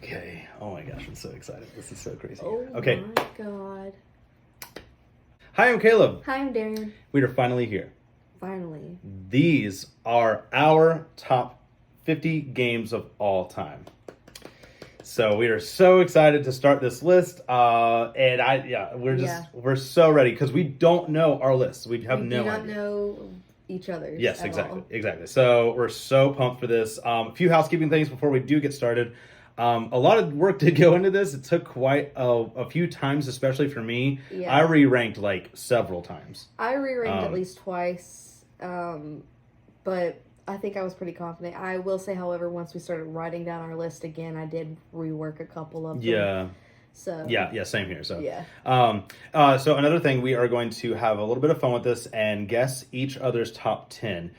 Okay. Oh my gosh, I'm so excited. This is so crazy. Oh Okay. my god. Hi, I'm Caleb. Hi, I'm Darren. We are finally here. Finally. These are our top 50 games of all time. So we are so excited to start this list. We're so ready because we don't know our lists. We have We no do not idea. know each other's. Yes, at exactly, all. exactly. So we're so pumped for this. A few housekeeping things before we do get started. A lot of work did go into this. It took quite a few times, especially for me. Yeah. I re-ranked like several times. I re-ranked at least twice, but I think I was pretty confident. I will say, however, once we started writing down our list again, I did rework a couple of them. Yeah. So Yeah, same here. So yeah. So another thing, we are going to have a little bit of fun with this and guess each other's top 10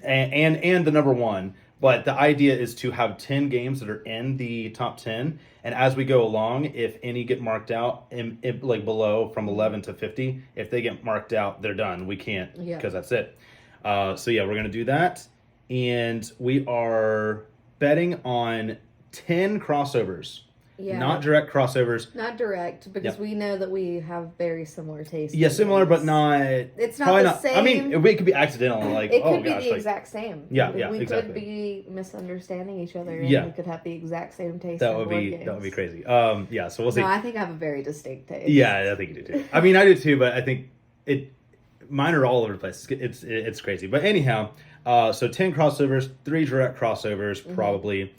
and the number one. But the idea is to have 10 games that are in the top 10, and as we go along, if any get marked out in like below from 11 to 50, if they get marked out, they're done. We can't because that's it. So yeah, we're gonna do that, and we are betting on 10 crossovers. Yeah. Not direct crossovers. Not direct, because we know that we have very similar tastes. Yeah, similar, but not. It's not probably the same. I mean, it could be accidental. Like, It oh could be gosh, the like, exact same. Yeah, we exactly. could be misunderstanding each other, and Yeah. we could have the exact same taste. that in would board be games. crazy. Yeah, so we'll see. No, I think I have a very distinct taste. Yeah, I think you do too. I mean, I do too, but I think mine are all over the place. It's crazy. But anyhow, so 10 crossovers, 3 direct crossovers, probably.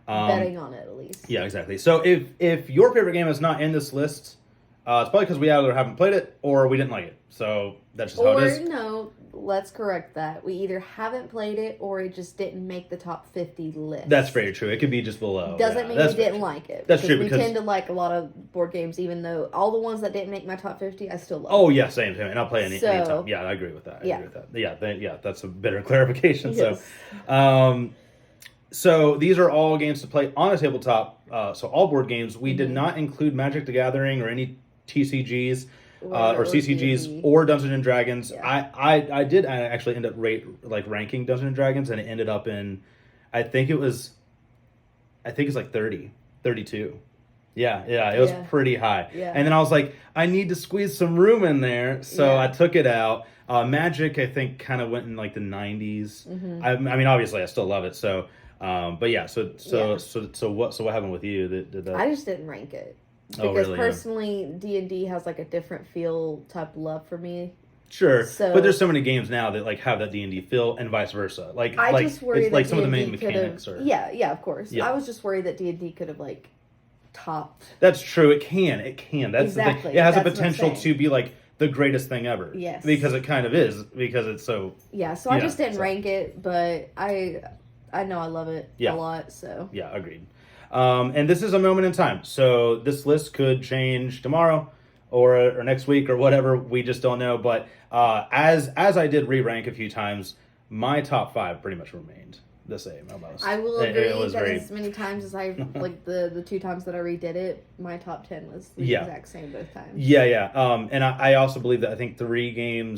Betting on it at least. Yeah, exactly. So if your favorite game is not in this list, it's probably because we either haven't played it or we didn't like it. So that's just how it is. Or no, let's correct that. We either haven't played it or it just didn't make the top 50 list. That's very true. It could be just below. Doesn't mean we didn't like it. That's true, We because- tend to like a lot of board games, even though all the ones that didn't make my top 50, I still love. Oh yeah, same. And I'll play any So- anytime. Yeah, I agree with that. Yeah. Yeah, that's a better clarification. Yes. So these are all games to play on a tabletop. So all board games. We did not include Magic the Gathering or any TCGs or CCGs D&D. or Dungeons and Dragons. Yeah. I did actually end up ranking Dungeons and Dragons, and it ended up in, I think it's like 30, 32. Yeah, it was pretty high. Yeah. And then I was like, I need to squeeze some room in there, so Yeah. I took it out. Magic, I think, kind of went in like the 90s. I mean, obviously, I still love it. So, but yeah. So what happened with you? Did I just didn't rank it. Oh, Because really? Yeah. personally, D&D has like a different feel type love for me. Sure, So- but there's so many games now that like have that D&D feel, and vice versa. I just worry it's that like some of the D&D main could mechanics have. are. Yeah, of course. Yeah. I was just worried that D&D could have like topped. That's true. It can. That's the Exactly. thing. It has the That's what I'm potential saying. to be like the greatest thing ever. Yes. Because it kind of is. Because it's so. Yeah, so I Yeah, just didn't so- rank it, but I know I love it Yeah. a lot. So Yeah, agreed. And this is a moment in time. So this list could change tomorrow or next week or whatever. We just don't know. But as I did re-rank a few times, my top 5 pretty much remained the same almost. I will It agree was that very- as many times as I like the 2 times that I redid it, my top 10 was the Yeah. exact same both times. Yeah. And I also believe that I think 3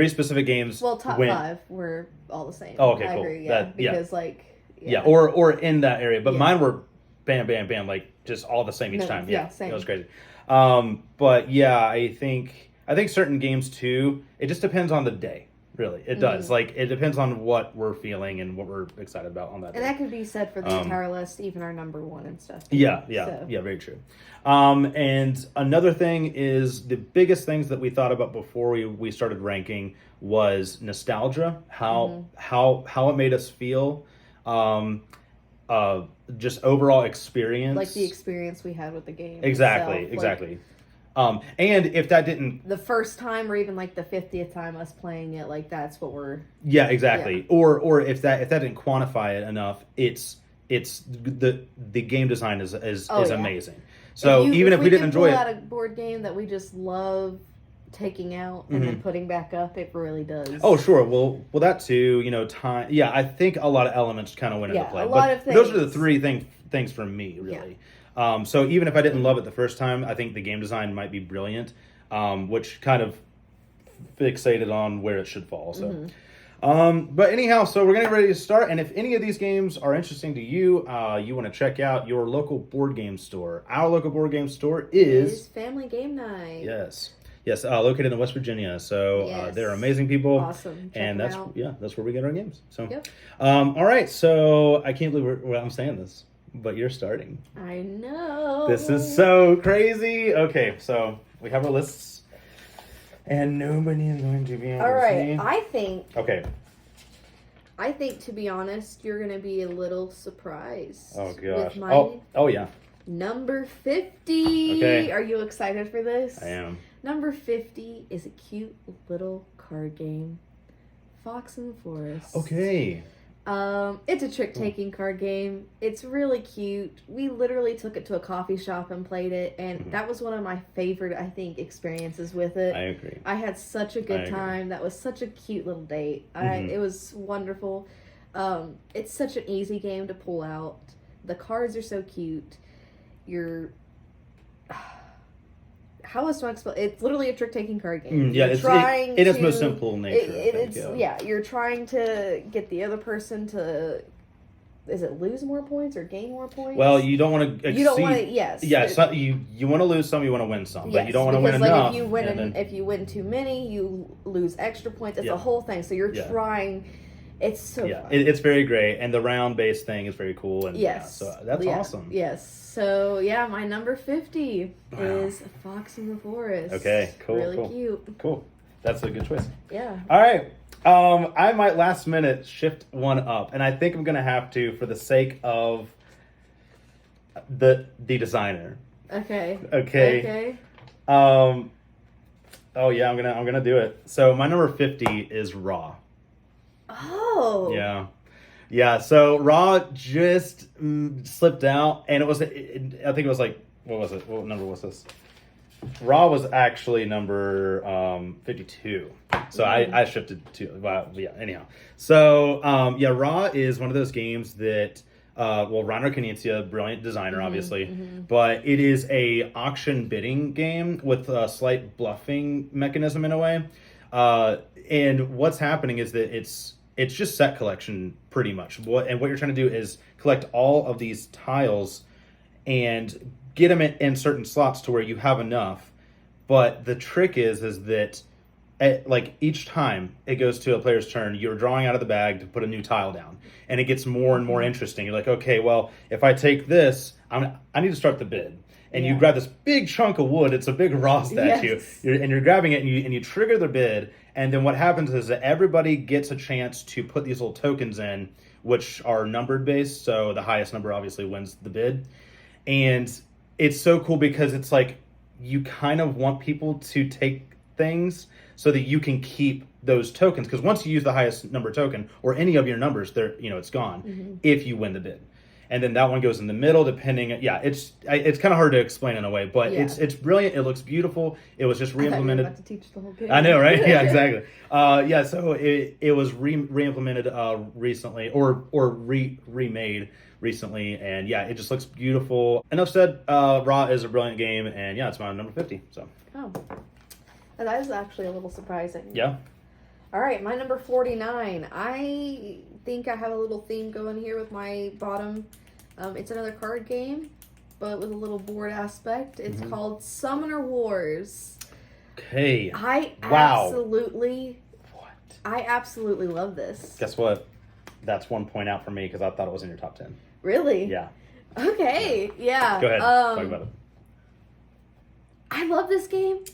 specific games. Well, top went, 5 were all the same. Oh, okay, I cool. agree. That- yeah. Because like Yeah, or in that area. But Yeah. mine were bam, bam, bam, like just all the same each No, time. yeah, Yeah, same. it was crazy. But yeah, I think certain games too. It just depends on the day. Really, it does. Like it depends on what we're feeling and what we're excited about on that. and day. that could be said for the entire list, even our number 1 and stuff. Yeah, So- very true. And another thing is the biggest things that we thought about before we started ranking was nostalgia, how it made us feel, just overall experience, Like the experience we had with the game. exactly, itself. Like, exactly. And if that didn't, the first time or even like the 50th time us playing it, like that's what we're. yeah, exactly. Or if that didn't quantify it enough, it's the game design is Oh, yeah. amazing. So even if we didn't enjoy pull it, out a board game that we just love taking out and then putting back up, it really does. oh sure, well that too, time. Yeah, I think a lot of elements kind of went into Yeah, play. a lot but of those are the things. 3 things for me really. So even if I didn't love it the first time, I think the game design might be brilliant, which kind of fixated on where it should fall. So. But anyhow, so we're getting ready to start, and if any of these games are interesting to you, you want to check out your local board game store. Our local board game store is Family Game Night. Yes, located in West Virginia. So Yes. they're amazing people. Awesome. Check And them that's out. that's where we get our games. So, Yep. all right. So I can't believe I'm saying this, but you're starting. I know. This is so crazy. Okay, so we have our lists, and nobody is going to be able All to right. see. I Okay. think to be honest, you're gonna be a little surprised. Oh gosh. With my Oh yeah. number 50. Okay. Are you excited for this? I am. Number 50 is a cute little card game, Fox and the Forest. Okay. It's a trick-taking card game. It's really cute. We literally took it to a coffee shop and played it, and that was one of my favorite, I think, experiences with it. I agree. I had such a good time. That was such a cute little date. It was wonderful. It's such an easy game to pull out. The cards are so cute. How else do I explain? It's literally a trick-taking card game. Yeah, You're it's trying in its to- most simple nature. I think, yeah, you're trying to get the other person to, is it lose more points or gain more points? Well, you don't want to. You don't want to. Yes. Yeah, so you want to lose some, you want to win some, but you don't want to win because, enough. If you win too many, you lose extra points. It's a whole thing. So you're trying. It's so fun. It's very great, and the round-based thing is very cool. And Yes. so that's awesome. Yes. So my number 50 is Fox in the Forest. Okay, cool. Really cool. cute. Cool. That's a good choice. Yeah. All right. I might last minute shift one up, and I think I'm gonna have to for the sake of the designer. Okay. Okay. Oh yeah, I'm gonna do it. So my number 50 is Raw. Oh. Yeah. So Raw just slipped out, and I think it was like, what was it? What number was this? Raw was actually number 52. So I shifted to. Yeah. Anyhow, so Raw is one of those games that. Reiner Knizia, brilliant designer, obviously, but it is a auction bidding game with a slight bluffing mechanism in a way. And what's happening is that it's just set collection pretty much. What you're trying to do is collect all of these tiles and get them in certain slots to where you have enough. But the trick is that each time it goes to a player's turn, you're drawing out of the bag to put a new tile down, and it gets more and more interesting. You're like, okay, well, if I take this, I need to start the bid, and you grab this big chunk of wood. It's a big Raw statue, Yes. You're grabbing it, and you trigger the bid, and then what happens is that everybody gets a chance to put these little tokens in, which are numbered based. So the highest number obviously wins the bid, and it's so cool because it's like you kind of want people to take things so that you can keep those tokens, because once you use the highest number token or any of your numbers, it's gone if you win the bid, and then that one goes in the middle. Depending, it's kind of hard to explain in a way, but it's brilliant. It looks beautiful. It was just re-implemented. About to teach the whole game. I know, right? Yeah, exactly. So it was re-implemented recently, or remade recently, and it just looks beautiful. Enough said. Raw is a brilliant game, and it's my number 50. So. Oh. That is actually a little surprising. Yeah. All right, my number 49. I think I have a little theme going here with my bottom. It's another card game, but with a little board aspect. It's called Summoner Wars. Okay. I absolutely love this. Guess what? That's 1 point out for me because I thought it was in your top 10. Really? Yeah. Okay. Yeah. Go ahead. Talk about it. I love this game.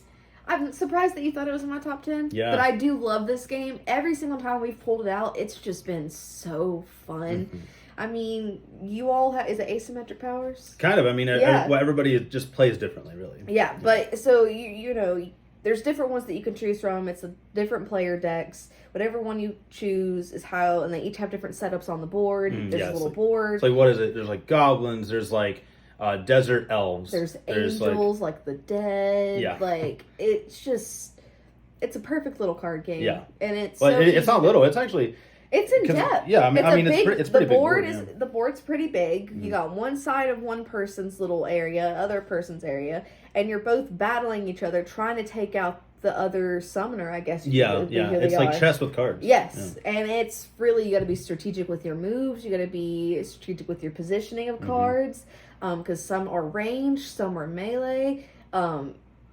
I'm surprised that you thought it was in my top 10. Yeah. But I do love this game. Every single time we've pulled it out, it's just been so fun. I mean, you all have, is it asymmetric powers? Kind of. I mean, everybody just plays differently, really. Yeah, but so, you know, there's different ones that you can choose from. It's a different player decks. Whatever one you choose is how, and they each have different setups on the board. There's a little board. It's like, what is it? There's like goblins. There's like desert elves. There's angels, like the dead. Yeah. Like, it's a perfect little card game. Yeah. And it's it's not little. It's actually... It's in depth. Yeah, it's pretty big. The board's pretty big. You got one side of one person's little area, other person's area, and you're both battling each other, trying to take out the other summoner, I guess. Yeah. It's like chess with cards. Yes, and it's really, you got to be strategic with your moves. You got to be strategic with your positioning of cards, because some are ranged, some are melee.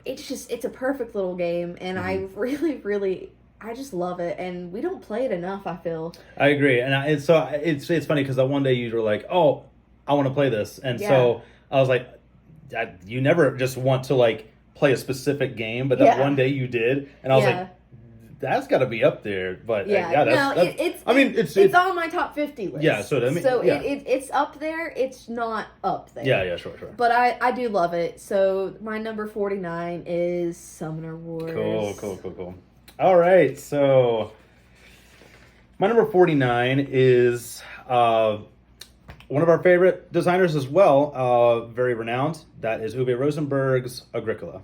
It's a perfect little game, and I really, I just love it, and we don't play it enough, I feel. I agree, and it's funny because that one day you were like, "Oh, I want to play this," and so I was like, "You never just want to like play a specific game," but that one day you did, and I was like, "That's got to be up there." But it's on my top 50 list. Yeah, so it's up there. It's not up there. Yeah, sure. But I do love it. So my number 49 is Summoner Wars. Cool. All right, so my number 49 is one of our favorite designers as well, very renowned. That is Uwe Rosenberg's Agricola.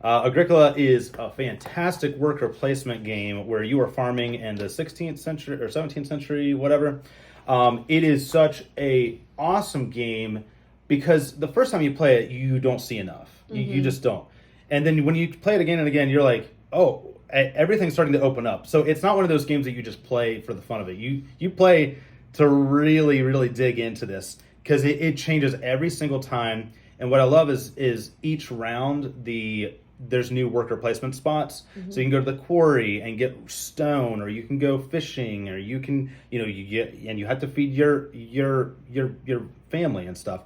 Agricola is a fantastic worker placement game where you are farming in the 16th century or 17th century, whatever. It is such a awesome game because the first time you play it, you don't see enough. You just don't. And then when you play it again and again, you're like, oh, everything's starting to open up. So it's not one of those games that you just play for the fun of it. You play to really, really dig into this because it changes every single time. And what I love is each round there's new worker placement spots. So you can go to the quarry and get stone, or you can go fishing, or you can you have to feed your family and stuff.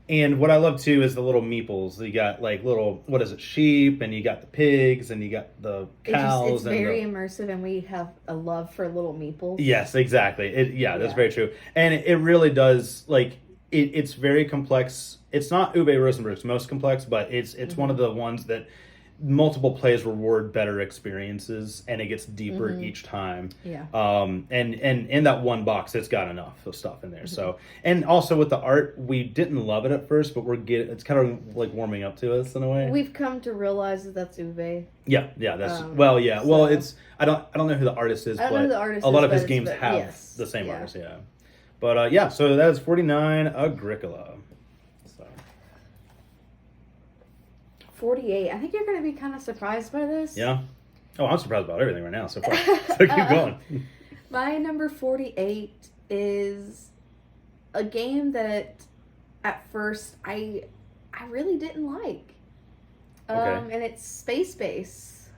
And what I love too is the little meeples. You got like little, sheep, and you got the pigs, and you got the cows. It's very immersive, and we have a love for little meeples. Yes, exactly. That's very true. And it really does, like, it's very complex. It's not Uwe Rosenberg's most complex, but it's one of the ones that multiple plays reward better experiences, and it gets deeper each time. And in that one box, it's got enough of stuff in there. So, and also with the art, we didn't love it at first, but it's kind of like warming up to us in a way. We've come to realize that that's Uwe. Yeah, that's well, it's I don't know who the artist is, but a lot of his games have the same artist. Yeah, but so that is 49 Agricola. 48. I think you're going to be kind of surprised by this. Yeah. Oh, I'm surprised about everything right now so far. So keep going. My number 48 is a game that at first I really didn't like. And it's Space Base.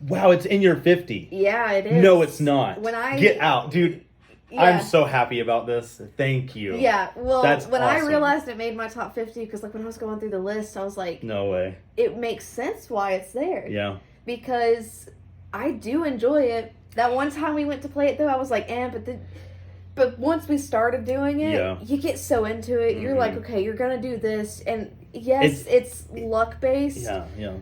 Wow, it's in your 50. Yeah, it is. No, it's not. Get out, dude. Yeah. I'm so happy about this. Thank you. Yeah, well, that's when awesome. I realized it made my top 50, because like when I was going through the list, I was like, no way. It makes sense why it's there. Yeah. Because I do enjoy it. That one time we went to play it though, I was like, but once we started doing it, you get so into it. You're like, okay, you're gonna do this, and yes, it's luck based. Yeah.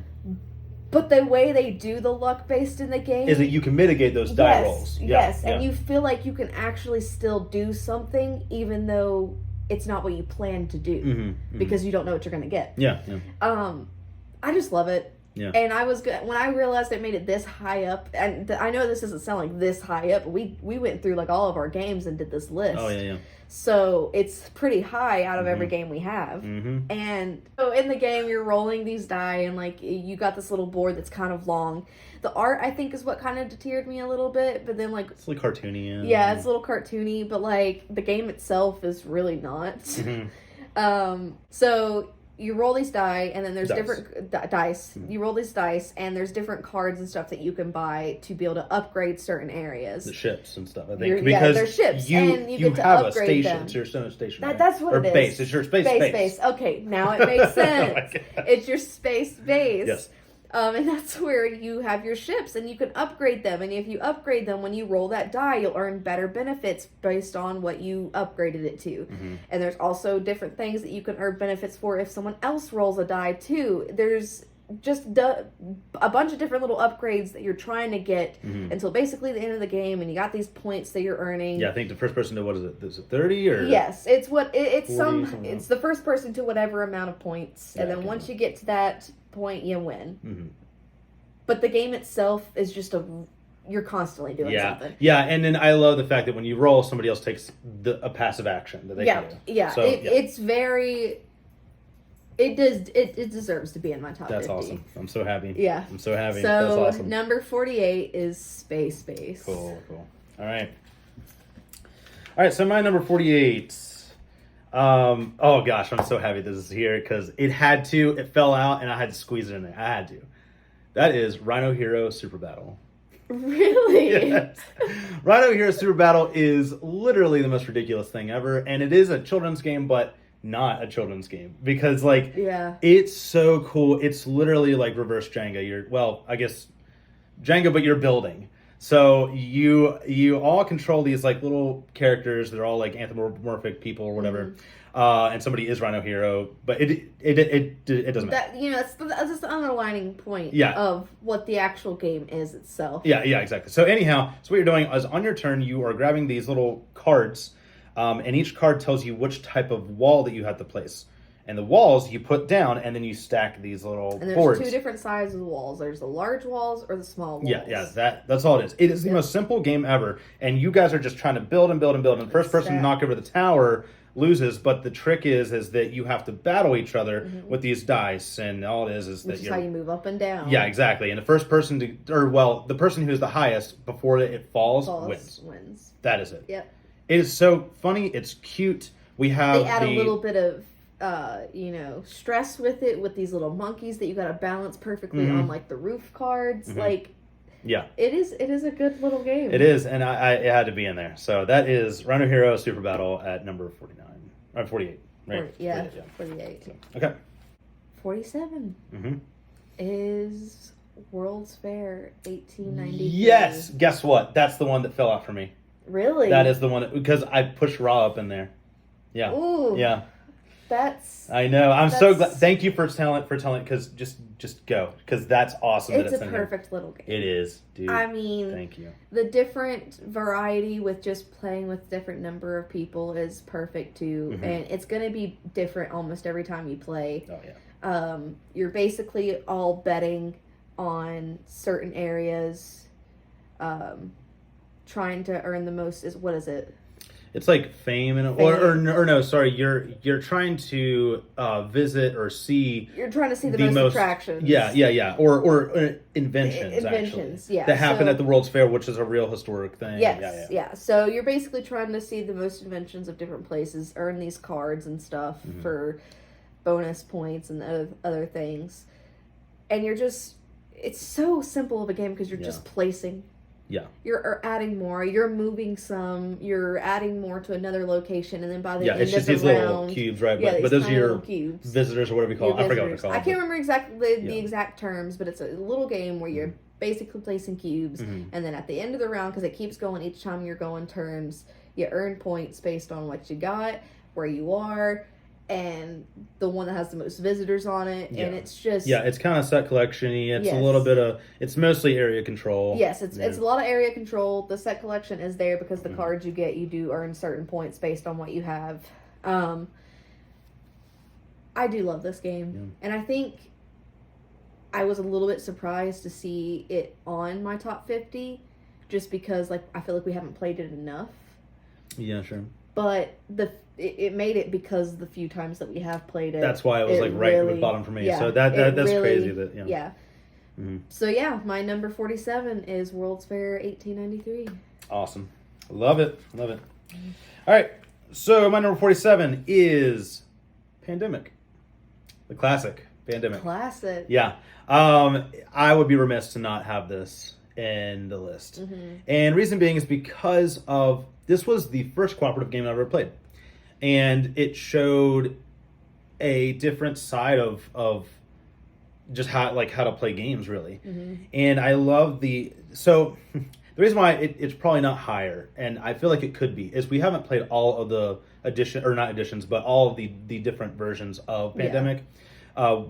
But the way they do the luck based in the game is that you can mitigate those die rolls. Yes, and you feel like you can actually still do something even though it's not what you plan to do because you don't know what you're going to get. Yeah. I just love it. Yeah. And I was good when I realized it made it this high up, and I know this doesn't sound like this high up, but we went through like all of our games and did this list. Oh yeah. So it's pretty high out of every game we have. And so in the game, you're rolling these die, and like you got this little board that's kind of long. The art, I think, is what kind of deterred me a little bit, but then like it's like cartoony. Yeah, it's a little cartoony, but like the game itself is really not. So you roll these die, and then there's different dice. You roll these dice, and there's different cards and stuff that you can buy to be able to upgrade certain areas. The ships and stuff, I think. Because they're ships, and you get to have upgrade a station. them. It's your station. That's what it is. Base. It's your space base. Okay, now it makes sense. It's your space base. Yes. And that's where you have your ships, and you can upgrade them. And if you upgrade them, when you roll that die, you'll earn better benefits based on what you upgraded it to. And there's also different things that you can earn benefits for if someone else rolls a die too. There's just a bunch of different little upgrades that you're trying to get until basically the end of the game, and you got these points that you're earning. Yeah, I think the first person to, what is it? Is it 30 or? Yes, it's it's the first person to whatever amount of points, and then once you get to that point, you win. But the game itself is just you're constantly doing something. Yeah, and then I love the fact that when you roll, somebody else takes a passive action that they can do. Yeah, so, it's very. It does. It deserves to be in my top 50. That's awesome. I'm so happy. Yeah. I'm so happy. So That's awesome. number 48 is Space Base. Cool. All right. So my number 48. Oh gosh, I'm so happy this is here because it fell out and I had to squeeze it in there. I had to. That is Rhino Hero Super Battle. Really? Yes. Rhino Hero Super Battle is literally the most ridiculous thing ever, and it is a children's game, but not a children's game because it's so cool. It's literally like reverse Jenga. I guess Jenga, but you're building. So you all control these like little characters that are all like anthropomorphic people or whatever. Mm-hmm. And somebody is Rhino Hero, but it doesn't matter. That's the underlining point of what the actual game is itself. Yeah, exactly. So anyhow, so what you're doing is on your turn, you are grabbing these little cards, and each card tells you which type of wall that you have to place. And the walls you put down, and then you stack these little boards. And there's two different sizes of walls. There's the large walls or the small walls. Yeah, that's all it is. It is the most simple game ever, and you guys are just trying to build and build and build. And the first person to knock over the tower loses, but the trick is that you have to battle each other with these dice, and all it is that how you move up and down. Yeah, exactly. And the first person the person who's the highest before it falls wins. That is it. Yep. It is so funny. It's cute. They add a little bit of stress with it, with these little monkeys that you got to balance perfectly on like the roof cards. Like, yeah, it is a good little game. It is, and it had to be in there. So that is Rhino Hero Super Battle at number 49 or 48, right? 48. So, okay. 47 is World's Fair 1893. Yes, guess what? That's the one that fell off for me. Really? That is the one because I pushed Raw up in there. Yeah. Ooh. Yeah. I know. I'm so glad. Thank you for telling because just go because that's awesome. It's a perfect little game. It is, dude. I mean, thank you. The different variety with just playing with different number of people is perfect too, and it's going to be different almost every time you play. Oh yeah. You're basically all betting on certain areas, trying to earn the most. What is it? It's like fame or no, sorry. You're trying to visit or see. You're trying to see the most attractions. Yeah. Or inventions actually, that happen at the World's Fair, which is a real historic thing. Yes, yeah. So you're basically trying to see the most inventions of different places, earn these cards and stuff for bonus points and other things, and it's so simple of a game because you're just placing. Yeah. You're adding more. You're moving some. You're adding more to another location, and then by the end it's just of these the little round, cubes, right? But those are your cubes. Visitors or whatever you call them. I forgot what they're called. I can't remember exactly the exact terms, but it's a little game where you're basically placing cubes, and then at the end of the round, because it keeps going each time you're going turns, you earn points based on what you got, where you are, and the one that has the most visitors on it, and it's just... Yeah, it's kind of set collection-y. It's a little bit of... It's mostly area control. Yes, it's a lot of area control. The set collection is there because the cards you get, you do earn certain points based on what you have. I do love this game, and I think I was a little bit surprised to see it on my top 50, just because I feel like we haven't played it enough. Yeah, sure. But it made it because the few times that we have played it. That's why it was right at the bottom for me. Yeah, so that's really, crazy. Yeah. So my number 47 is World's Fair 1893. Awesome. Love it. All right. So my number 47 is Pandemic. The classic Pandemic. Classic. Yeah. I would be remiss to not have this in the list. And reason being is because of this was the first cooperative game I ever played. And it showed a different side of just how to play games, really. And I love the reason why it's probably not higher, and I feel like it could be, is we haven't played all of the all of the different versions of Pandemic.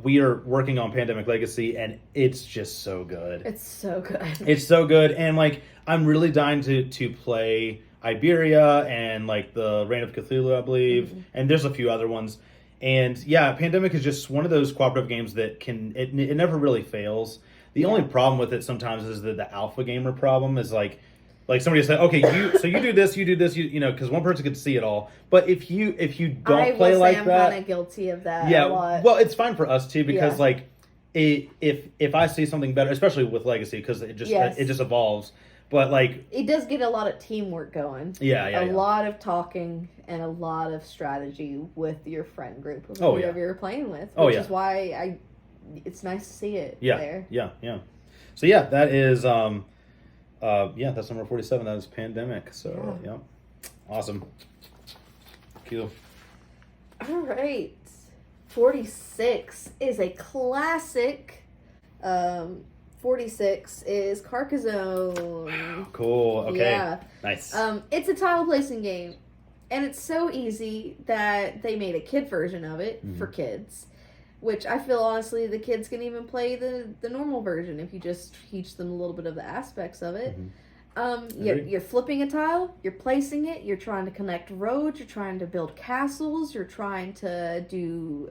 We are working on Pandemic Legacy, and it's just so good. It's so good. It's so good, and I'm really dying to play Iberia and the Reign of Cthulhu, I believe, and there's a few other ones. And Pandemic is just one of those cooperative games that it never really fails. The only problem with it sometimes is that the alpha gamer problem is Like somebody said, okay, you do this, you know, because one person could see it all. But if you don't play like I'm that, kind of guilty of that. yeah, a lot. well, it's fine for us too because Yeah. like if I see something better, especially with Legacy, because it just evolves. But like it does get a lot of teamwork going. yeah, a lot of talking and a lot of strategy with your friend group of Oh, whoever yeah. you're playing with. Oh, Which yeah. is why it's nice to see it yeah, there. yeah. So yeah, that is that's number 47. That is Pandemic. So yeah, awesome. Cool. All right. 46 is a classic. 46 is Carcassonne. Cool. Okay. Yeah. Nice. It's a tile placing game. And it's so easy that they made a kid version of it for kids. Which I feel honestly the kids can even play the normal version if you just teach them a little bit of the aspects of it. You're flipping a tile, you're placing it, you're trying to connect roads, you're trying to build castles, you're trying to do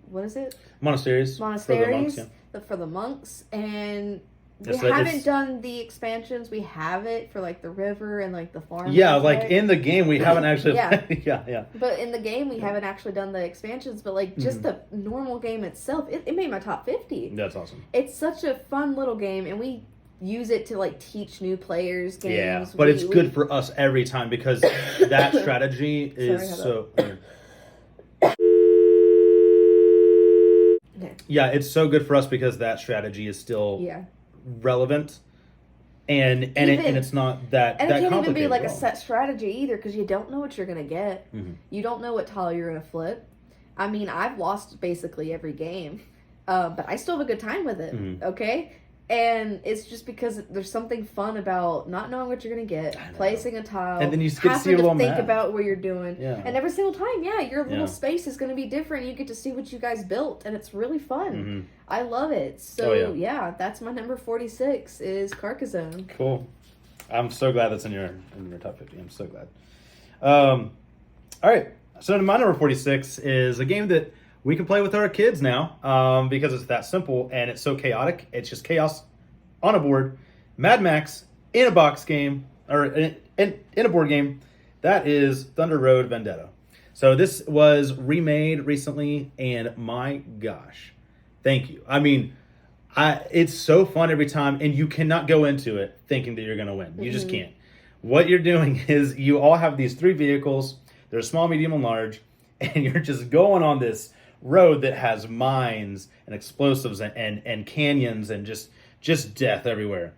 what is it? Monasteries. Monasteries For the monks, yeah. and we It's haven't done the expansions. We have it for like the river and like the farm. Yeah, like in the game we haven't actually. Yeah. yeah. But in the game we haven't actually done the expansions. But like just the normal game itself, it made my top 50. That's awesome. It's such a fun little game, and we use it to like teach new players games. Yeah, but it's good for us every time because that strategy is so. Yeah, it's so good for us because that strategy is still relevant, and it's not that and that it can't even be complicated like at a all. set strategy either because you don't know what you're gonna get. You don't know what tile you're gonna flip. I mean, I've lost basically every game, but I still have a good time with it. Okay. And it's just because there's something fun about not knowing what you're gonna get, placing a tile, and then you just get to see having your to little think map. about what you're doing. Yeah. And every single time, your little space is gonna be different. You get to see what you guys built, and it's really fun. I love it. So that's my number 46 is Carcassonne. Cool. I'm so glad that's in your top 50. I'm so glad. All right. So my number 46 is a game that we can play with our kids now because it's that simple and it's so chaotic. It's just chaos on a board. Mad Max in a box game, or in a board game. That is Thunder Road Vendetta. So this was remade recently, and my gosh, thank you. I mean, it's so fun every time, and you cannot go into it thinking that you're going to win. You just can't. What you're doing is you all have these 3 vehicles. They're small, medium, and large, and you're just going on this road that has mines and explosives and canyons and just death everywhere.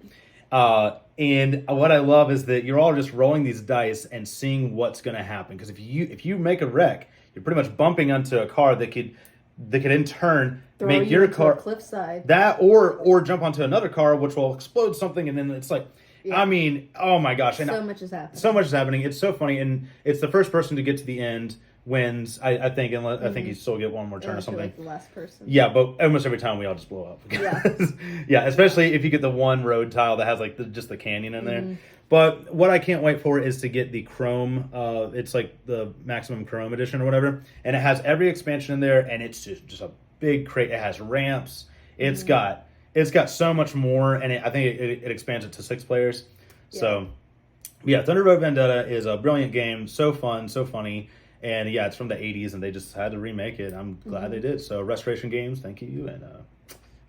And what I love is that you're all just rolling these dice and seeing what's going to happen. Because if you make a wreck, you're pretty much bumping onto a car that could in turn make your car a cliffside. That or jump onto another car which will explode something, and then it's like. Yeah. I mean, oh my gosh. And so much is happening. So much is happening. It's so funny. And it's the first person to get to the end wins, I think. And I think you still get one more turn or something. Like the last person. Yeah, but almost every time we all just blow up. Yeah, especially if you get the one road tile that has like just the canyon in there. But what I can't wait for is to get the Chrome. It's like the Maximum Chrome edition or whatever. And it has every expansion in there. And it's just a big crate. It has ramps. It's got so much more, and I think it expands it to 6 players. Yeah. So, Thunder Road Vendetta is a brilliant game. So fun, so funny. And, it's from the 80s, and they just had to remake it. I'm glad they did. So, Restoration Games, thank you. And,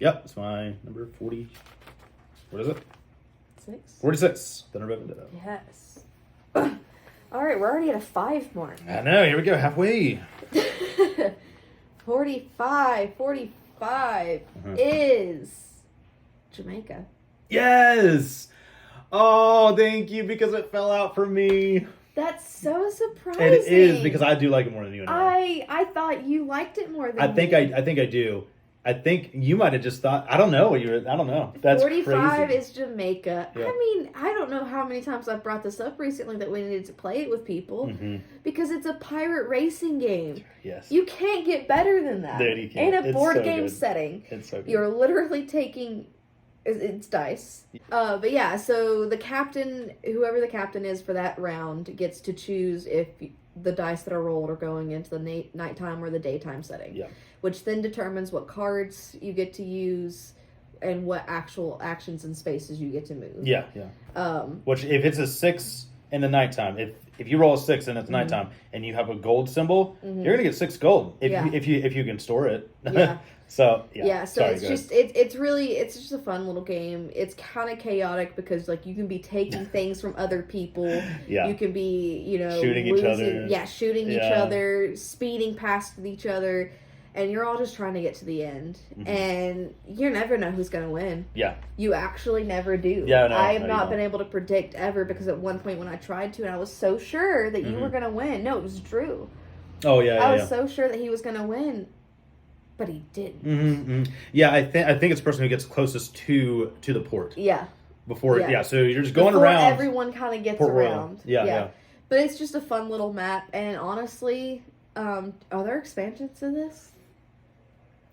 it's my number 40. What is it? 46. Thunder Road Vendetta. Yes. All right, we're already at a 5 mark. I know. Here we go. Halfway. 45 is Jamaica. Yes! Oh, thank you, because it fell out for me. That's so surprising. It is, because I do like it more than you and I thought you liked it more than I think I do. I think you might have just thought, I don't know. I don't know. That's 45 crazy. is Jamaica. Yeah. I mean, I don't know how many times I've brought this up recently that we needed to play it with people because it's a pirate racing game. Yes. You can't get better than that. Dude, you can't. In a It's board so game good. setting. It's so good. You're literally taking it's dice. But yeah, so the captain, whoever the captain is for that round, gets to choose if the dice that are rolled are going into the nighttime or the daytime setting. Yeah. Which then determines what cards you get to use, and what actual actions and spaces you get to move. Yeah. Which, if it's a 6 in the nighttime, if you roll a 6 and it's nighttime and you have a gold symbol, you're gonna get 6 gold if you can store it. Yeah. So it's just it's just a fun little game. It's kind of chaotic because like you can be taking things from other people. Yeah. You can be shooting each other. Yeah, shooting each other, speeding past each other, and you're all just trying to get to the end. And you never know who's gonna win. Yeah. You actually never do. Yeah. No, I have not been able to predict ever because at one point when I tried to, and I was so sure that you were gonna win. No, it was Drew. Oh yeah. I was so sure that he was gonna win. But he didn't. Yeah, I think it's the person who gets closest to the port. Yeah. Before so you're just going around. Everyone kind of gets Port around. Royal. Yeah. But it's just a fun little map, and honestly, are there expansions to this?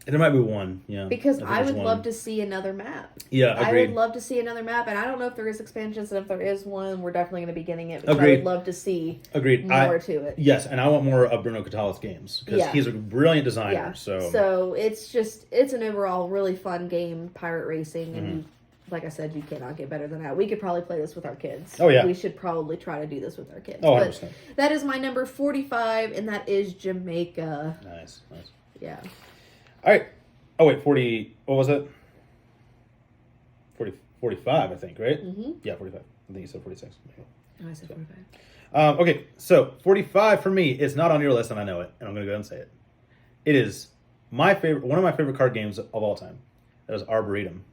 There might be one, yeah. Because I would love to see another map. Yeah, agreed. I would love to see another map, and I don't know if there is expansions, and if there is one, we're definitely going to be getting it. Because I would love to see more to it. Yes, and I want more of Bruno Catales games, because he's a brilliant designer. Yeah. So it's an overall really fun game, pirate racing, and like I said, you cannot get better than that. We could probably play this with our kids. Oh, yeah. We should probably try to do this with our kids. Oh, 100%. But that is my number 45, and that is Jamaica. Nice. Yeah. All right. Oh, wait, 40, what was it? 45, I think, right? Yeah, 45. I think you said 46. Oh, I said 45. Okay, so 45 for me is not on your list, and I know it, and I'm going to go ahead and say it. It is one of my favorite card games of all time. That is Arboretum.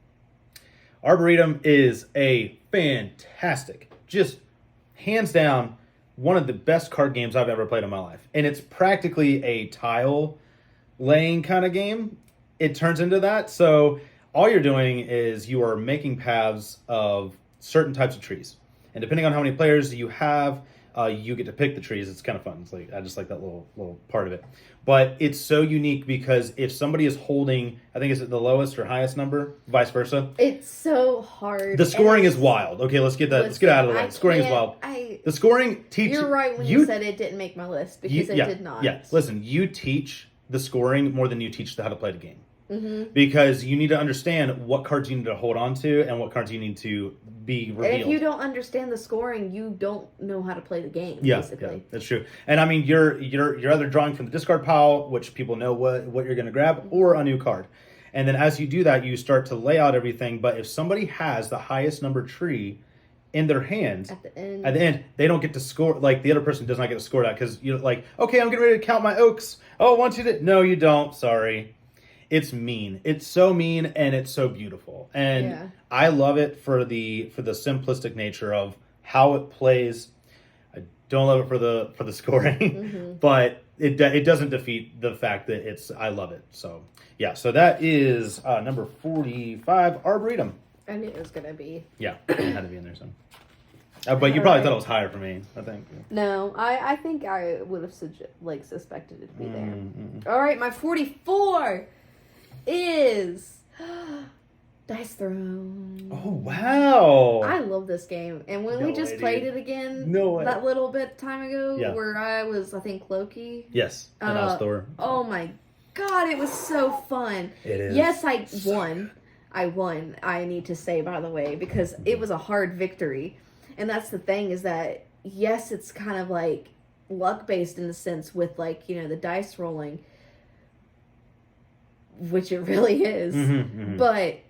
Arboretum is a fantastic, just hands down, one of the best card games I've ever played in my life. And it's practically a tile laying kind of game. It turns into that. So all you're doing is you are making paths of certain types of trees. And depending on how many players you have, you get to pick the trees. It's kind of fun. It's like I just like that little part of it. But it's so unique because if somebody is holding, I think it's the lowest or highest number, vice versa. It's so hard. The scoring is wild. Okay, let's get out of the way. The scoring is wild. The scoring teaches. You're right when you said it didn't make my list because it did not. Yeah, listen, you teach the scoring more than you teach how to play the game. Because you need to understand what cards you need to hold on to and what cards you need to be revealed. And if you don't understand the scoring, you don't know how to play the game. Basically. Yeah, that's true. And I mean, you're either drawing from the discard pile, which people know what you're going to grab, or a new card. And then as you do that, you start to lay out everything. But if somebody has the highest number tree in their hand at the end, they don't get to score. Like the other person does not get to score that because you're like, okay, I'm getting ready to count my oaks. Oh, 1, 2, 3. No, you don't. Sorry. It's mean. It's so mean and it's so beautiful. And I love it for the simplistic nature of how it plays. I don't love it for the scoring, but it doesn't defeat the fact that I love it. So yeah, so that is number 45, Arboretum. I knew it was gonna be. Yeah, it had to be in there. So, but you probably thought it was higher for me. I think. No, I think I would have suspected it to be there. All right, my 44 is Dice Throne. Oh wow! I love this game, and when we just played it again, that little bit time ago, where I was, I think Loki. Yes, and I was Thor. Oh my god, it was so fun. It is. Yes, I won. I need to say, by the way, because it was a hard victory, and that's the thing is that yes, it's kind of like luck based in the sense with like the dice rolling. Which it really is. But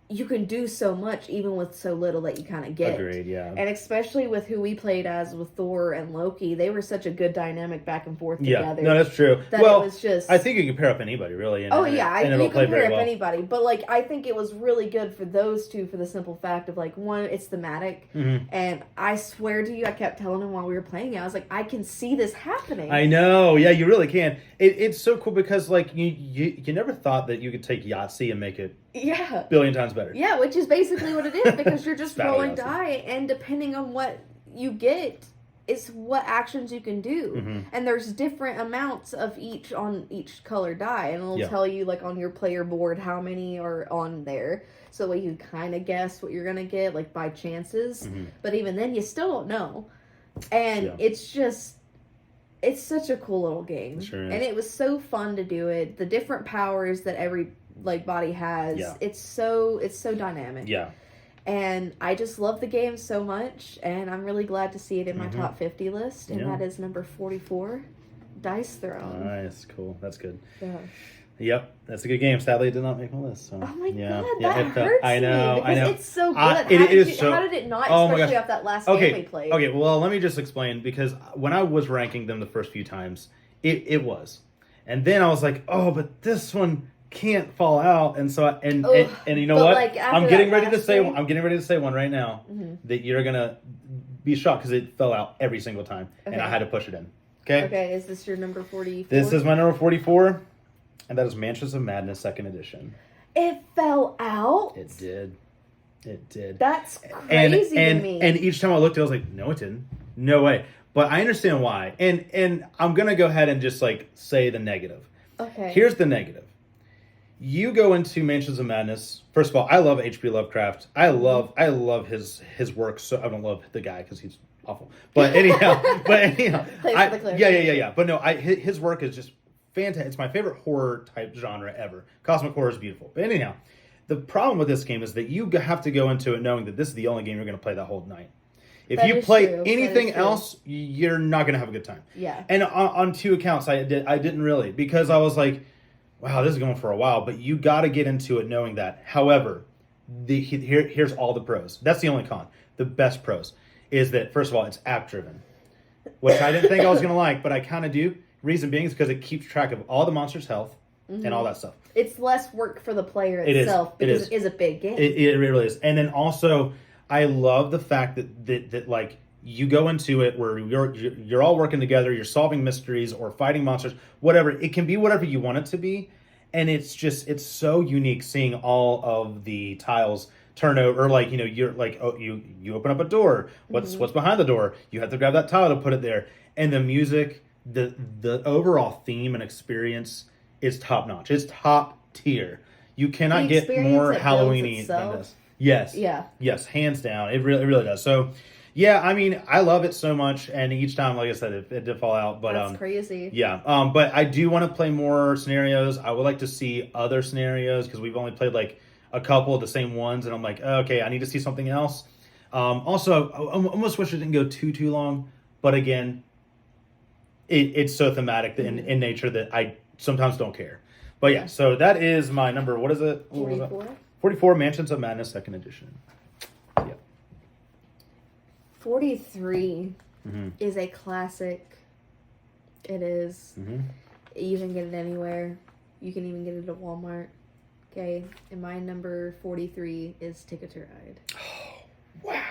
you can do so much even with so little that you kind of get. Agreed, yeah. And especially with who we played as with Thor and Loki, they were such a good dynamic back and forth together. No, that's true. That it was just... I think you can pair up anybody, really. And you can pair up anybody. But, like, I think it was really good for those two for the simple fact of, like, one, it's thematic. And I swear to you, I kept telling him while we were playing it, I was like, I can see this happening. I know. Yeah, you really can. It's so cool because, like, you never thought that you could take Yahtzee and make it a billion times better. Yeah, which is basically what it is because you're just rolling die, and depending on what you get, is what actions you can do. And there's different amounts of each on each color die, and it'll tell you like on your player board how many are on there, so that way you kind of guess what you're gonna get like by chances. But even then, you still don't know, and it's just It's such a cool little game. It sure is. And it was so fun to do it. The different powers that every like body has. Yeah. It's so dynamic. Yeah. And I just love the game so much, and I'm really glad to see it in my top 50 list, and that is number 44, Dice Throne. Nice, cool. That's good. Yeah. Yep, that's a good game. Sadly, it did not make my list. So. Oh my god, yeah, that hurts I know, me because I know. it's so good. How did it not, Oh my especially gosh. off that last game we played? Okay, well, let me just explain, because when I was ranking them the first few times, it was. And then I was like, oh, but this one can't fall out, and so and you know what? Like, I'm getting ready to say game? I'm getting ready to say one right now that you're gonna be shocked because it fell out every single time, and I had to push it in. Okay. Okay. Is this your number 44? This is my number 44, and that is Mansions of Madness Second Edition. It fell out. It did. It did. That's crazy to me. And each time I looked, I was like, no, it didn't. No way. But I understand why, and I'm gonna go ahead and just like say the negative. Okay. Here's the negative. You go into Mansions of Madness. First of all, I love H.P. Lovecraft. I love his work. So I don't love the guy because he's awful. But anyhow, yeah. But no, his work is just fantastic. It's my favorite horror type genre ever. Cosmic horror is beautiful. But anyhow, the problem with this game is that you have to go into it knowing that this is the only game you're going to play that whole night. If you play anything else, you're not going to have a good time. Yeah. And on two accounts, I didn't really, because I was like, wow, this is going for a while, but you got to get into it knowing that. However, here's all the pros. That's the only con. The best pros is that, first of all, it's app-driven, which I didn't think I was going to like, but I kind of do. Reason being is because it keeps track of all the monsters' health and all that stuff. It's less work for the player itself because it is a big game. It really is. And then also, I love the fact that like, you go into it where you're all working together, you're solving mysteries or fighting monsters, whatever. It can be whatever you want it to be, and it's so unique seeing all of the tiles turn over. Like, you're like, oh, you open up a door. What's behind the door? You have to grab that tile to put it there. And the music, the overall theme and experience is top notch. It's top tier. You cannot get more Halloween-y than this. Yes. Yeah. Yes, hands down. It really does. So. Yeah, I mean, I love it so much, and each time, like I said, it did fall out. But that's crazy. Yeah, but I do want to play more scenarios. I would like to see other scenarios because we've only played like a couple of the same ones, and I'm like, okay, I need to see something else. Also, I almost wish it didn't go too long, but again, it's so thematic in nature that I sometimes don't care. But yeah, so that is my number. What is it? 44. 44, Mansions of Madness Second Edition. 43 is a classic. It is. You can get it anywhere. You can even get it at Walmart. Okay, and my number 43 is Ticket to Ride. Oh, wow.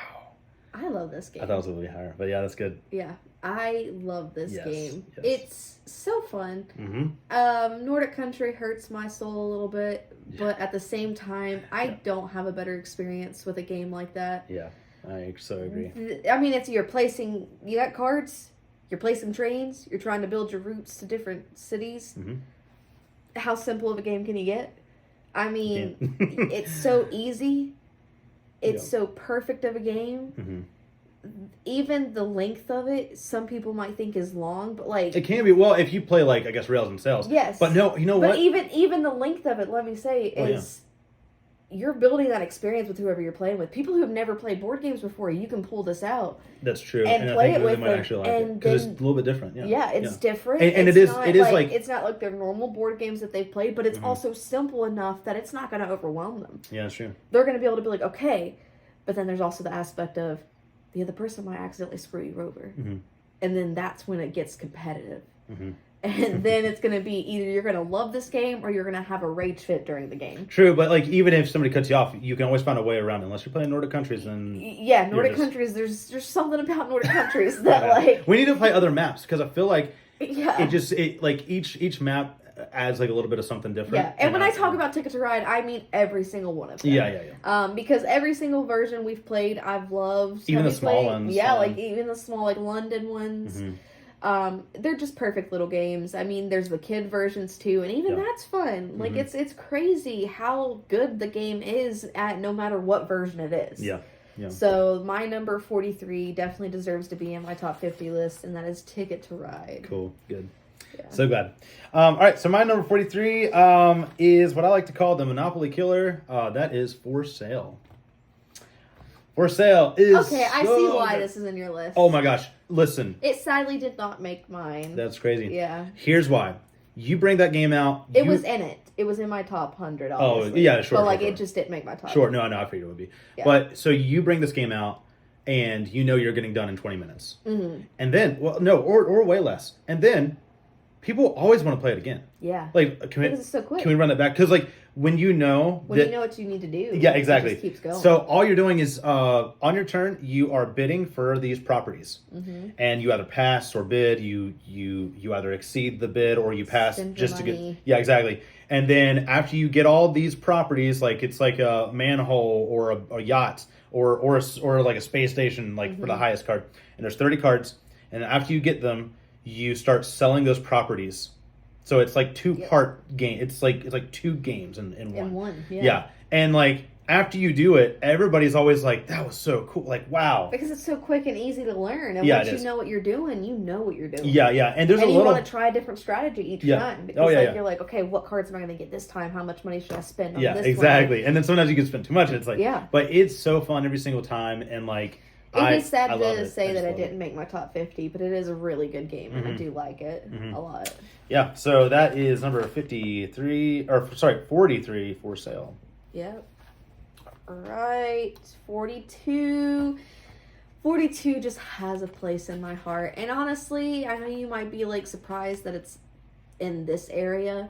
I love this game. I thought it was a little bit higher, but yeah, that's good. Yeah, I love this game. Yes. It's so fun. Nordic Country hurts my soul a little bit, but at the same time, I don't have a better experience with a game like that. Yeah. I so agree. I mean, you got cards, you're placing trains, you're trying to build your routes to different cities. How simple of a game can you get? I mean, it's so easy. It's so perfect of a game. Even the length of it, some people might think is long, but like... It can be, well, if you play, like, I guess, Rails and Sails. Yes. But no, you know what? But even the length of it, let me say, is... You're building that experience with whoever you're playing with. People who have never played board games before, you can pull this out. That's true. And play it with them. Might actually like it because it's a little bit different. Yeah, it's different. And it's it is like it's not like their normal board games that they've played, but it's also simple enough that it's not going to overwhelm them. Yeah, that's true. They're going to be able to be like, okay, but then there's also the aspect of the other person might accidentally screw you over, and then that's when it gets competitive. And then it's going to be either you're going to love this game or you're going to have a rage fit during the game. True, but like even if somebody cuts you off, you can always find a way around it. Unless you're playing Nordic countries, then Nordic countries. There's something about Nordic countries that like we need to play other maps because I feel like it like each map adds like a little bit of something different. Yeah, and when I talk about Ticket to Ride, I mean every single one of them. Yeah. Because every single version we've played, I've loved. Even the small ones. Yeah, like even the small like London ones. They're just perfect little games. I mean, there's the kid versions too, and even that's fun. Like it's crazy how good the game is at no matter what version it is. Yeah. Yeah. So my number 43 definitely deserves to be in my top 50 list, and that is Ticket to Ride. Cool. Good. Yeah. So glad. All right, so my number 43 is what I like to call the Monopoly Killer. That is For Sale. For Sale is Okay, I so see why good. this is in your list. Oh my gosh, listen. It sadly did not make mine. That's crazy. Yeah. Here's why. You bring that game out. It was in it. It was in my top 100, obviously. yeah, sure, But, sure, like, sure. it just didn't make my top. Sure, no, I figured it would be. Yeah. But, so you bring this game out, and you know you're getting done in 20 minutes. Mm-hmm. And then, well, no, or way less. And then, people always want to play it again. Yeah. Like, Because it's so quick. can we run that back? Because, like, when you know When you know what you need to do. Yeah, exactly. It just keeps going. So all you're doing is on your turn, you are bidding for these properties, and you either pass or bid. You either exceed the bid or you pass Spend your just to money. get. Yeah, exactly. And then after you get all these properties, like it's like a manhole or a yacht or like a space station, like for the highest card. And there's 30 cards, and after you get them, you start selling those properties. So it's like two-part game. It's like two games in one. In one, yeah. Yeah. And like after you do it, everybody's always like, that was so cool. Like, wow. Because it's so quick and easy to learn. And Yeah, once it you is. know what you're doing, you know what you're doing. Yeah, yeah. And there's And a you little want to try a different strategy each Yeah. time. Because Oh, yeah, like, yeah. you're like, okay, what cards am I going to get this time? How much money should I spend on Yeah, this exactly. And then sometimes you can spend too much and it's like Yeah. But it's so fun every single time and like It'd be sad I love to it. say I that just I love it. didn't make my top 50, but it is a really good game, and I do like it a lot. Yeah, so that is number 43 For Sale. Yep. All right, 42. 42 just has a place in my heart. And honestly, I know you might be like surprised that it's in this area,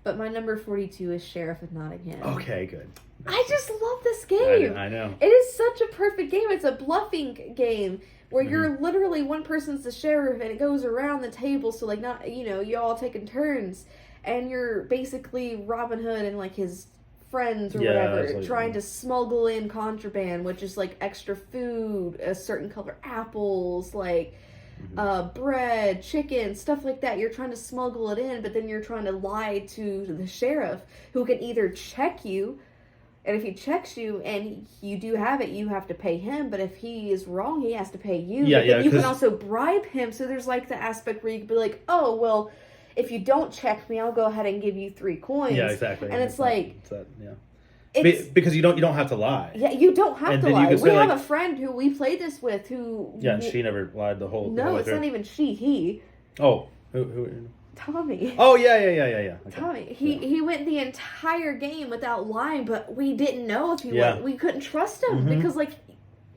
but my number 42 is Sheriff of Nottingham. Okay, good. I just love this game. I know. It is such a perfect game. It's a bluffing game where you're literally one person's the sheriff and it goes around the table. So like not you all taking turns and you're basically Robin Hood and like his friends or whatever it's like- trying to smuggle in contraband, which is like extra food, a certain color apples, like bread, chicken, stuff like that. You're trying to smuggle it in, but then you're trying to lie to the sheriff who can either check you. And if he checks you and you do have it, you have to pay him. But if he is wrong, he has to pay you. Yeah, but then yeah, you can 'cause- also bribe him. So there's like the aspect where you can be like, oh, well, if you don't check me, I'll go ahead and give you 3 coins. Yeah, exactly. And it's like, it's that, yeah. it's, Because you don't have to lie. yeah, you don't have And to then you lie. can We say, have like- a friend who we played this with who... Yeah, and she never lied the whole No, way it's through. not even she, he. Oh, who? Tommy. Oh, yeah. Okay. Tommy, he went the entire game without lying, but we didn't know if he Yeah. went. We couldn't trust him because, like,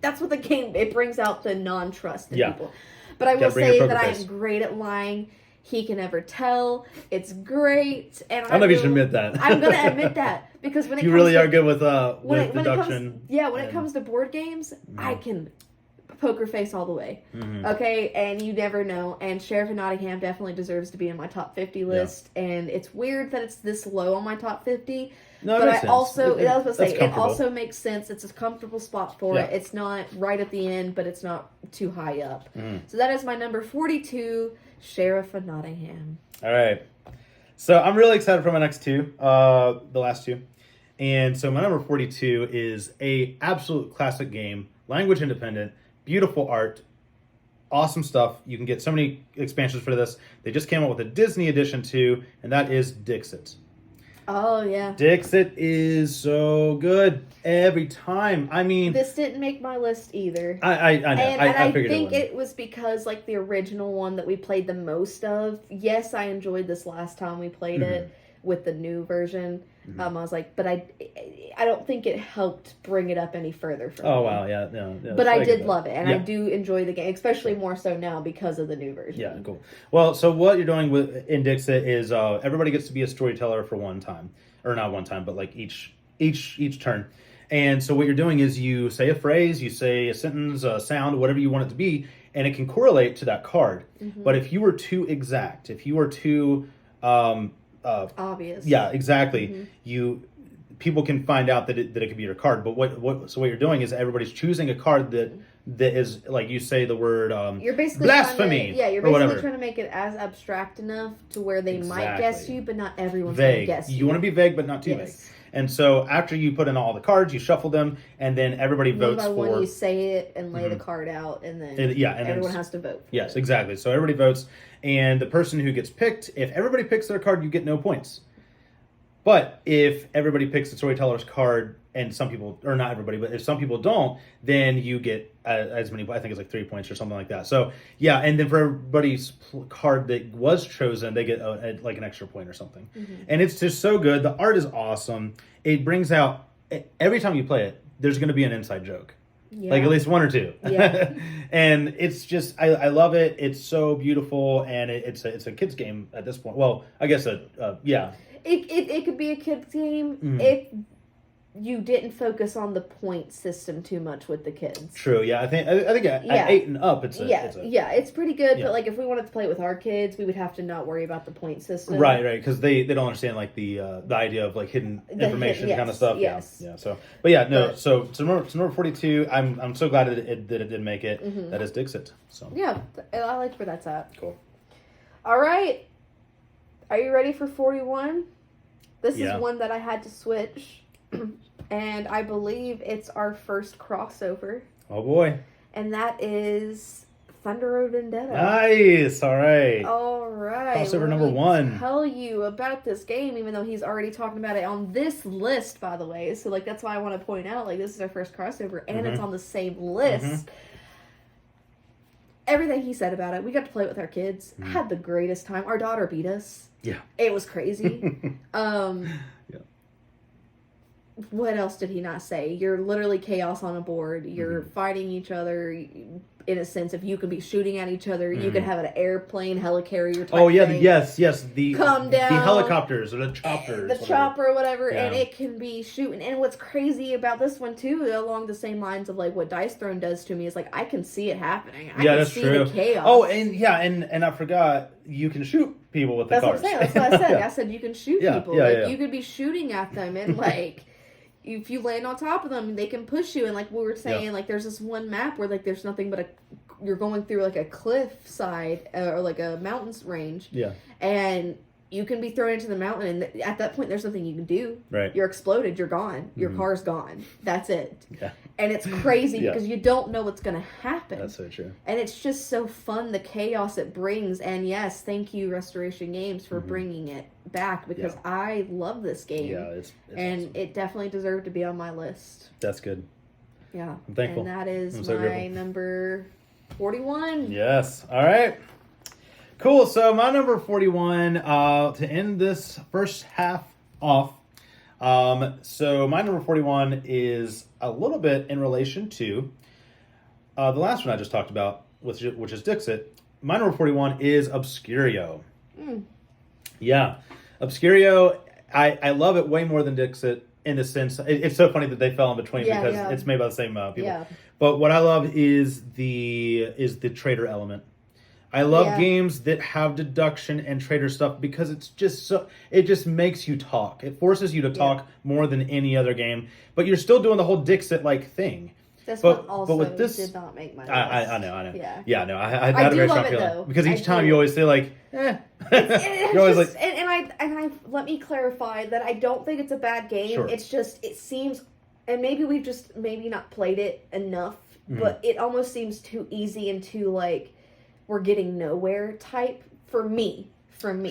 that's what the game, it brings out the non-trust in Yeah. people. But I will Gotta bring your say poker that face. I'm great at lying. He can never tell. It's great. And I don't know if you should admit that. I'm going to admit that because when it You comes really to, are good with when it deduction. comes, when it and- comes to board games, I can poker face all the way. Mm-hmm. Okay, and you never know. And Sheriff of Nottingham definitely deserves to be in my top 50 list. And it's weird that it's this low on my top 50. No, it But makes I sense. also, It- I was going to that's say, it comfortable. also makes sense. It's a comfortable spot for Yeah. it. It's not right at the end, but it's not too high up. Mm-hmm. So that is my number 42, Sheriff of Nottingham. All right. So I'm really excited for my next two, the last two. And so my number 42 is a absolute classic game, language independent, beautiful art, awesome stuff. You can get so many expansions for this. They just came out with a Disney edition too, and that is Dixit. Oh, yeah. Dixit is so good every time. I mean, This didn't make my list either. I know. And I figured think it it was because, like, the original one that we played the most of. Yes, I enjoyed this last time we played it with the new version. I was like, but I don't think it helped bring it up any further for me. Oh, wow. Yeah. No, But I get did that. love it, and Yeah. I do enjoy the game, especially more so now because of the new version. Yeah, cool. Well, so what you're doing in Dixit is everybody gets to be a storyteller for one time, or not one time, but like each turn. And so what you're doing is you say a phrase, you say a sentence, a sound, whatever you want it to be, and it can correlate to that card. But if you were too exact, if you were too Obvious. yeah, exactly. People can find out that it could be your card. But what you're doing is everybody's choosing a card that is like you say the word You're basically blasphemy. You're or basically whatever. trying to make it as abstract enough to where they might guess Exactly. you, but not everyone's going to Vague. guess You want to be vague, but not too Yes. vague. And so after you put in all the cards, you shuffle them, and then everybody votes one by for. one, you say it and lay the card out, and then and everyone has to vote. Yes, exactly. So everybody votes, and the person who gets picked, if everybody picks their card, you get no points. But if everybody picks the storyteller's card, and some people, or not everybody, but if some people don't, then you get as many, I think it's like 3 points or something like that. So, yeah, and then for everybody's card that was chosen, they get like an extra point or something. And it's just so good. The art is awesome. It brings out, every time you play it, there's going to be an inside joke. Yeah. Like at least one or two. Yeah. And it's just, I love it. It's so beautiful, and it's a kid's game at this point. Well, I guess, yeah. It could be a kid's game if you didn't focus on the point system too much with the kids. True. Yeah. I think at 8 and up, it's pretty good. Yeah. But like if we wanted to play it with our kids, we would have to not worry about the point system. Right. Because they don't understand like the idea of like hidden information kind of stuff. Yes. Yeah. So, but yeah, no. So number 42. I'm so glad that it did make it. That is Dixit. So yeah, I like where that's at. Cool. All right. Are you ready for 41? This is one that I had to switch. And I believe it's our first crossover. Oh boy. And that is Thunder Road Vendetta. Nice. All right. Crossover number 1. Tell you about this game, even though he's already talking about it on this list, by the way. So like that's why I want to point out, like, this is our first crossover, and it's on the same list. Everything he said about it, we got to play it with our kids. Had the greatest time. Our daughter beat us. Yeah. It was crazy. What else did he not say? You're literally chaos on a board. You're fighting each other in a sense. If you could be shooting at each other, you could have an airplane, helicarrier type thing. Yes. The come down, the helicopters or the choppers, chopper, whatever, yeah. And it can be shooting. And what's crazy about this one too, along the same lines of like what Dice Throne does to me, is like I can see it happening. I can see the chaos. Oh, and I forgot you can shoot people with the cars. That's what I'm saying. That's what I said. I said you can shoot people. Yeah. You could be shooting at them and like. If you land on top of them, they can push you. And like we were saying, like there's this one map where like there's nothing but you're going through like a cliff side or like a mountains range. Yeah. And you can be thrown into the mountain, and at that point, there's nothing you can do. Right. You're exploded. You're gone. Your car's gone. That's it. Yeah. And it's crazy because you don't know what's going to happen. That's so true. And it's just so fun, the chaos it brings. And yes, thank you, Restoration Games, for bringing it back, because I love this game. Yeah, it's and awesome. It definitely deserved to be on my list. That's good. Yeah. I'm thankful. And that is I'm so my grateful. number 41. Yes. All right. Cool. So my number 41, to end this first half off. So my number 41 is a little bit in relation to the last one I just talked about, which is Dixit. My number 41 is Obscurio. Yeah. Obscurio, I love it way more than Dixit in the sense, it's so funny that they fell in between because it's made by the same people. Yeah. But what I love is the trader element. I love games that have deduction and trader stuff because it's just it just makes you talk. It forces you to talk more than any other game, but you're still doing the whole Dixit-like thing. This one also with this, did not make my list. I know. Yeah. No, I had a very strong feeling. Because each time you always say like, You're always just, like... And I let me clarify that I don't think it's a bad game. Sure. It's just, it seems, and maybe we've just not played it enough, but it almost seems too easy and too like, we're getting nowhere type for me.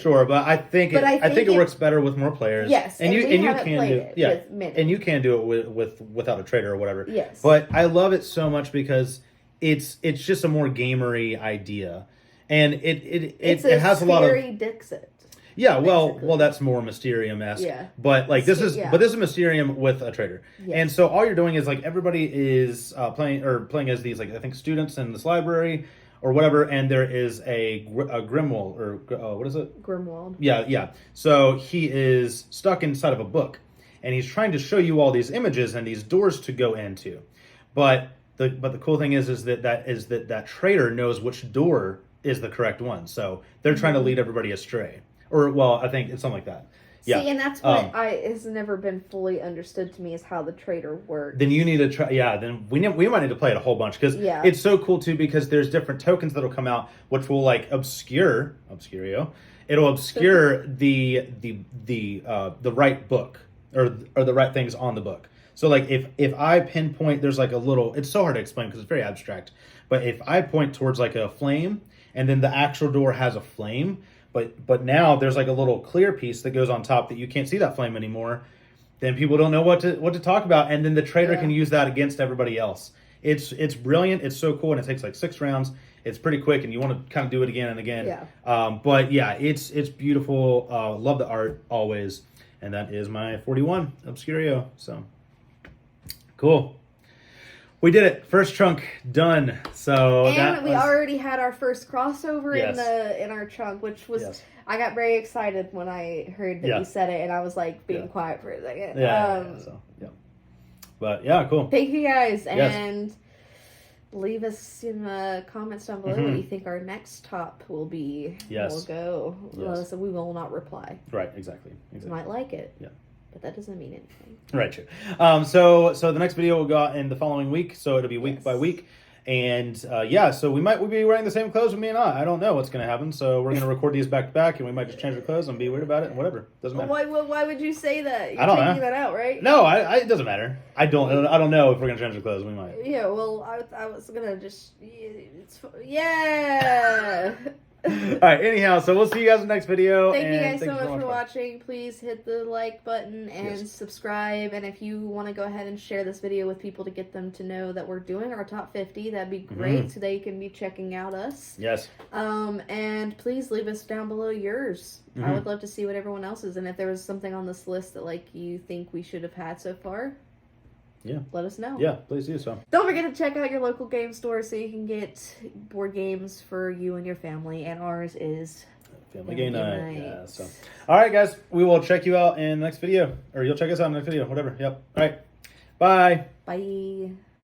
Sure, but I think it works better with more players. Yes, and you can do it and you can do it without a trader or whatever. Yes, but I love it so much because it's just a more gamery idea, and it has a lot of Dixit. Yeah, well, that's more Mysterium-esque. Yeah. But like this is Mysterium with a trader, and so all you're doing is like everybody is playing as these like I think students in this library. Or whatever, and there is a Grimwald, or what is it? Grimwald. Yeah. So he is stuck inside of a book, and he's trying to show you all these images and these doors to go into. But the cool thing is that trader knows which door is the correct one. So they're trying to lead everybody astray. Or well, I think it's something like that. Yeah. See, and that's what has never been fully understood to me is how the trader works. Then you need to try. Yeah. Then we might need to play it a whole bunch because it's so cool too. Because there's different tokens that'll come out which will like Obscurio. It'll obscure the right book. or the right things on the book. So like if I pinpoint, there's like a little, it's so hard to explain because it's very abstract, but if I point towards like a flame and then the actual door has a flame, but now there's like a little clear piece that goes on top that you can't see that flame anymore, then people don't know what to talk about, and then the trader can use that against everybody else. It's brilliant. It's so cool, and it takes like 6 rounds. It's pretty quick, and you want to kind of do it again and again. Yeah. But yeah, it's beautiful. Love the art always, and that is my 41 Obscurio. So cool. We did it. First chunk done. So and we already had our first crossover Yes. in our chunk, which was Yes. I got very excited when I heard that Yeah. you said it, and I was like being Yeah. quiet for a second. Yeah. But yeah, cool. Thank you guys, Yes. and leave us in the comments down below what you think our next top will be. Yes. We'll go. Yes. So we will not reply. Right. Exactly. You might like it. Yeah. But that doesn't mean anything. Right, true. So the next video will go out in the following week, so it'll be week by week, and so we'll be wearing the same clothes with me and I don't know what's gonna happen, so we're gonna record these back to back, and we might just change our clothes and be weird about it, and whatever, doesn't matter. Why would you say that? You're I don't know. taking that out, right? No, it doesn't matter. I don't know if we're gonna change our clothes. We might. Yeah. Well, I was gonna just yeah. All right. Anyhow, so we'll see you guys in the next video. Thank you and guys so thank you much for watching. Please hit the like button and Yes. subscribe. And if you want to go ahead and share this video with people to get them to know that we're doing our top 50, that'd be great. So they can be checking out us. Yes. And please leave us down below yours. I would love to see what everyone else is. And if there was something on this list that like you think we should have had so far, let us know. Yeah, please do so. Don't forget to check out your local game store so you can get board games for you and your family. And ours is Family Game Night. Yeah. So, all right, guys, we will check you out in the next video, or you'll check us out in the next video, whatever. Yep. All right. Bye. Bye.